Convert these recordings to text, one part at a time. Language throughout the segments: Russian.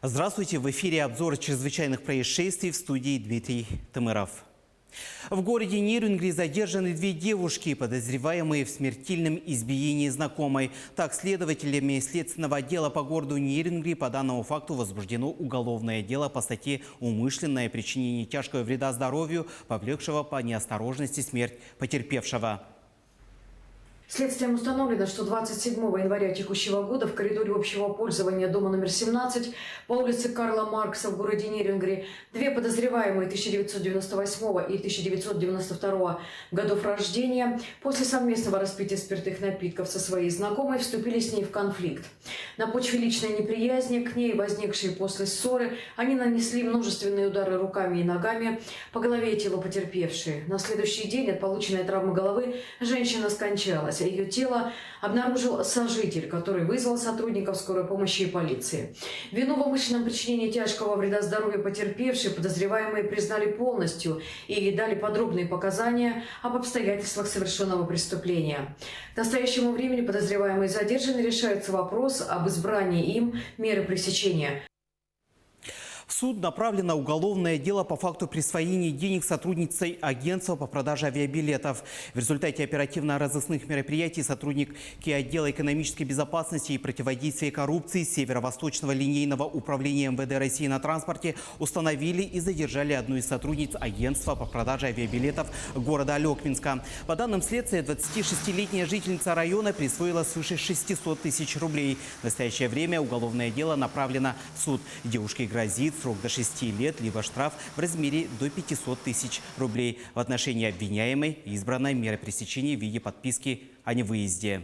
Здравствуйте! В эфире обзор чрезвычайных происшествий, в студии Дмитрий Тамыров. В городе Нерюнгри задержаны две девушки, подозреваемые в смертельном избиении знакомой. Так, следователями следственного отдела по городу Нерюнгри по данному факту возбуждено уголовное дело по статье «Умышленное причинение тяжкого вреда здоровью, повлекшего по неосторожности смерть потерпевшего». Следствием установлено, что 27 января текущего года в коридоре общего пользования дома номер 17 по улице Карла Маркса в городе Нерюнгри две подозреваемые 1998 и 1992 годов рождения после совместного распития спиртных напитков со своей знакомой вступили с ней в конфликт. На почве личной неприязни к ней, возникшей после ссоры, они нанесли множественные удары руками и ногами по голове и телу потерпевшей. На следующий день от полученной травмы головы женщина скончалась. Ее тело обнаружил сожитель, который вызвал сотрудников скорой помощи и полиции. Вину в умышленном причинении тяжкого вреда здоровью потерпевшей подозреваемые признали полностью и дали подробные показания об обстоятельствах совершенного преступления. К настоящему времени подозреваемые задержаны, решается вопрос об избрании им меры пресечения. В суд направлено уголовное дело по факту присвоения денег сотрудницей агентства по продаже авиабилетов. В результате оперативно-розыскных мероприятий сотрудники отдела экономической безопасности и противодействия коррупции Северо-Восточного линейного управления МВД России на транспорте установили и задержали одну из сотрудниц агентства по продаже авиабилетов города Алекминска. По данным следствия, 26-летняя жительница района присвоила свыше 600 тысяч рублей. В настоящее время уголовное дело направлено в суд. Девушке грозит срок до 6 лет, либо штраф в размере до 500 тысяч рублей. В отношении обвиняемой избрана мера пресечения в виде подписки о невыезде.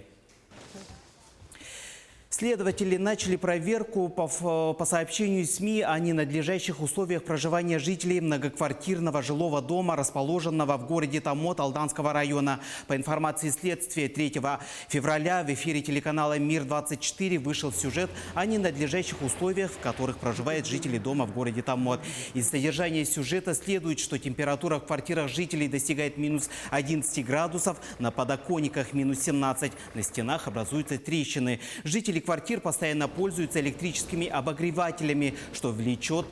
Следователи начали проверку по сообщению СМИ о ненадлежащих условиях проживания жителей многоквартирного жилого дома, расположенного в городе Томот Алданского района. По информации следствия, 3 февраля в эфире телеканала «Мир-24» вышел сюжет о ненадлежащих условиях, в которых проживают жители дома в городе Томот. Из содержания сюжета следует, что температура в квартирах жителей достигает минус 11 градусов, на подоконниках минус 17, на стенах образуются трещины. Жители квартир постоянно пользуются электрическими обогревателями, что влечет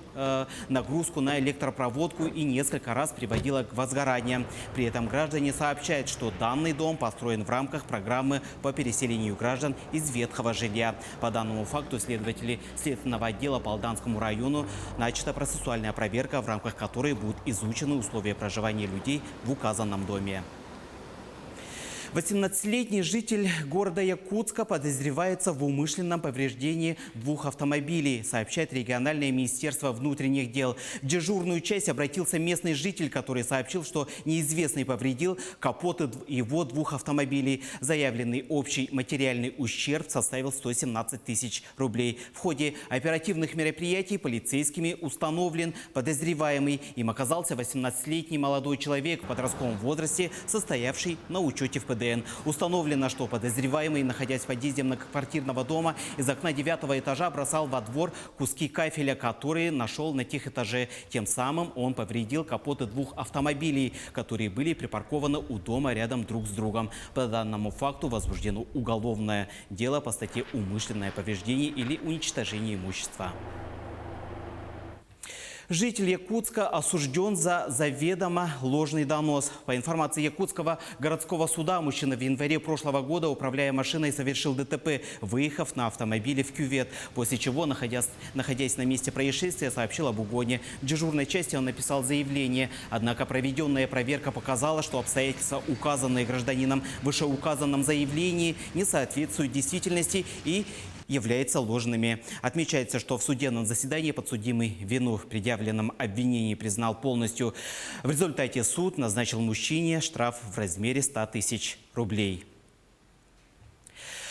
нагрузку на электропроводку и несколько раз приводило к возгораниям. При этом граждане сообщают, что данный дом построен в рамках программы по переселению граждан из ветхого жилья. По данному факту следователи следственного отдела по Алданскому району начата процессуальная проверка, в рамках которой будут изучены условия проживания людей в указанном доме. 18-летний житель города Якутска подозревается в умышленном повреждении двух автомобилей, сообщает региональное министерство внутренних дел. В дежурную часть обратился местный житель, который сообщил, что неизвестный повредил капоты его двух автомобилей. Заявленный общий материальный ущерб составил 117 тысяч рублей. В ходе оперативных мероприятий полицейскими установлен подозреваемый. Им оказался 18-летний молодой человек в подростковом возрасте, состоявший на учете в ПД. Установлено, что подозреваемый, находясь в подъезде многоквартирного дома, из окна 9-го этажа бросал во двор куски кафеля, которые нашел на тех этаже. Тем самым он повредил капоты двух автомобилей, которые были припаркованы у дома рядом друг с другом. По данному факту возбуждено уголовное дело по статье «Умышленное повреждение или уничтожение имущества». Житель Якутска осужден за заведомо ложный донос. По информации Якутского городского суда, мужчина в январе прошлого года, управляя машиной, совершил ДТП, выехав на автомобиле в кювет, после чего, находясь на месте происшествия, сообщил об угоне. В дежурной части он написал заявление. Однако проведенная проверка показала, что обстоятельства, указанные гражданином в вышеуказанном заявлении, не соответствуют действительности и являются ложными. Отмечается, что в судебном заседании подсудимый вину в предъявленном обвинении признал полностью. В результате суд назначил мужчине штраф в размере 100 тысяч рублей.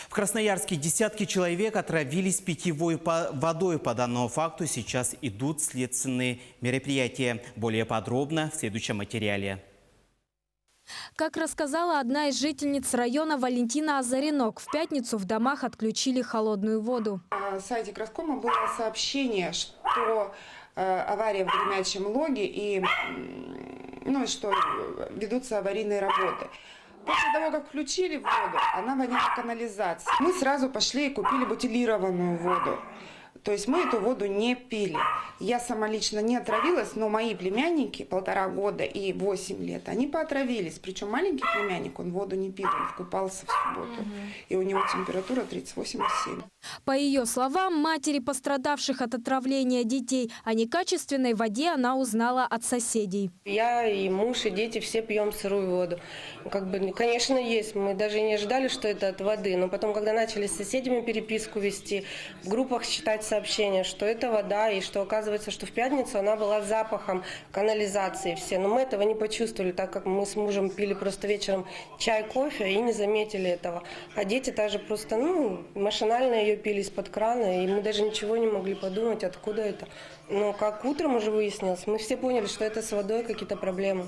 В Красноярске десятки человек отравились питьевой водой. По данному факту сейчас идут следственные мероприятия. Более подробно в следующем материале. Как рассказала одна из жительниц района Валентина Азаренок, в пятницу в домах отключили холодную воду. На сайте Краскома было сообщение, что авария в Гремячем Логе и что ведутся аварийные работы. После того, как включили воду, она воняла канализацией. Мы сразу пошли и купили бутилированную воду. То есть мы эту воду не пили. Я сама лично не отравилась, но мои племянники 1,5 года и 8 лет, они поотравились. Причем маленький племянник, он воду не пил, он купался в субботу. И у него температура 38,7. По ее словам, матери пострадавших от отравления детей о некачественной воде она узнала от соседей. Я и муж, и дети все пьем сырую воду. Конечно, есть. Мы даже не ожидали, что это от воды. Но потом, когда начали с соседями переписку вести, в группах читать сообщения, что это вода, и что оказывается, что в пятницу она была с запахом канализации все. Но мы этого не почувствовали, так как мы с мужем пили просто вечером чай, кофе и не заметили этого. А дети даже просто, машинально ее пили из-под крана, и мы даже ничего не могли подумать, откуда это. Но как утром уже выяснилось, мы все поняли, что это с водой какие-то проблемы.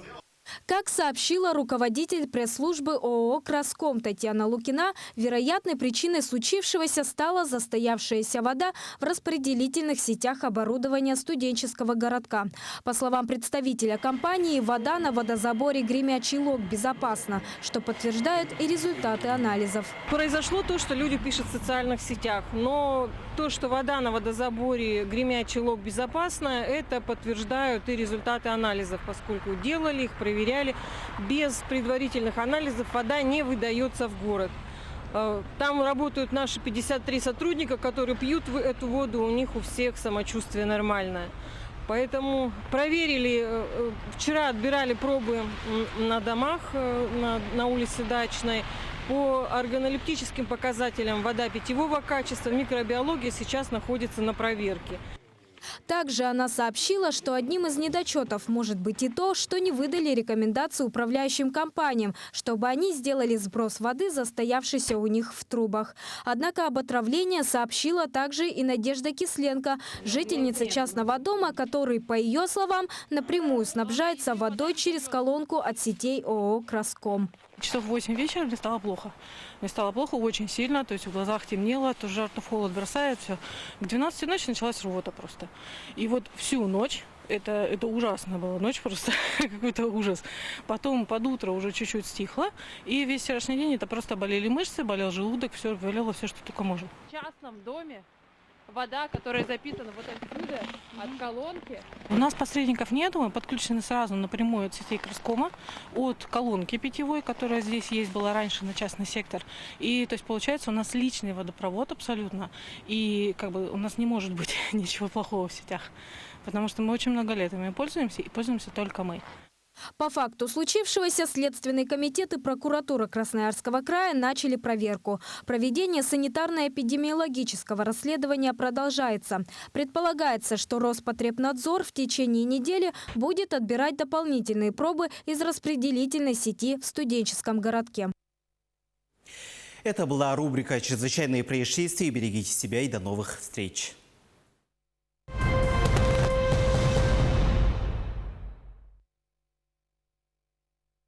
Как сообщила руководитель пресс-службы ООО «Краском» Татьяна Лукина, вероятной причиной случившегося стала застоявшаяся вода в распределительных сетях оборудования студенческого городка. По словам представителя компании, вода на водозаборе Гремячий Лог безопасна, что подтверждают и результаты анализов. Произошло то, что люди пишут в социальных сетях, но то, что вода на водозаборе Гремячий Лог безопасна, это подтверждают и результаты анализов, поскольку делали их, проверяли. Без предварительных анализов вода не выдается в город. Там работают наши 53 сотрудника, которые пьют эту воду, у них у всех самочувствие нормальное. Поэтому проверили, вчера отбирали пробы на домах на улице Дачной. По органолептическим показателям вода питьевого качества, микробиология сейчас находится на проверке. Также она сообщила, что одним из недочетов может быть и то, что не выдали рекомендации управляющим компаниям, чтобы они сделали сброс воды, застоявшейся у них в трубах. Однако об отравлении сообщила также и Надежда Кисленко, жительница частного дома, который, по ее словам, напрямую снабжается водой через колонку от сетей ООО «Краском». Часов в 8 вечера мне стало плохо. Мне стало плохо очень сильно, то есть в глазах темнело, то жар, то холод бросает, все. К 12 ночи началась рвота просто. И вот всю ночь, это ужасно было, ночь просто какой-то ужас. Потом под утро уже чуть-чуть стихло, и весь вчерашний день это просто болели мышцы, болел желудок, все болело, все, что только можно. В частном доме вода, которая запитана вот отсюда, от колонки. У нас посредников нету, мы подключены сразу напрямую от сетей Краскома, от колонки питьевой, которая здесь есть, была раньше на частный сектор. И то есть получается у нас личный водопровод абсолютно, и у нас не может быть ничего плохого в сетях, потому что мы очень много лет ими пользуемся, и пользуемся только мы. По факту случившегося Следственный комитет и прокуратура Красноярского края начали проверку. Проведение санитарно-эпидемиологического расследования продолжается. Предполагается, что Роспотребнадзор в течение недели будет отбирать дополнительные пробы из распределительной сети в студенческом городке. Это была рубрика «Чрезвычайные происшествия». Берегите себя и до новых встреч.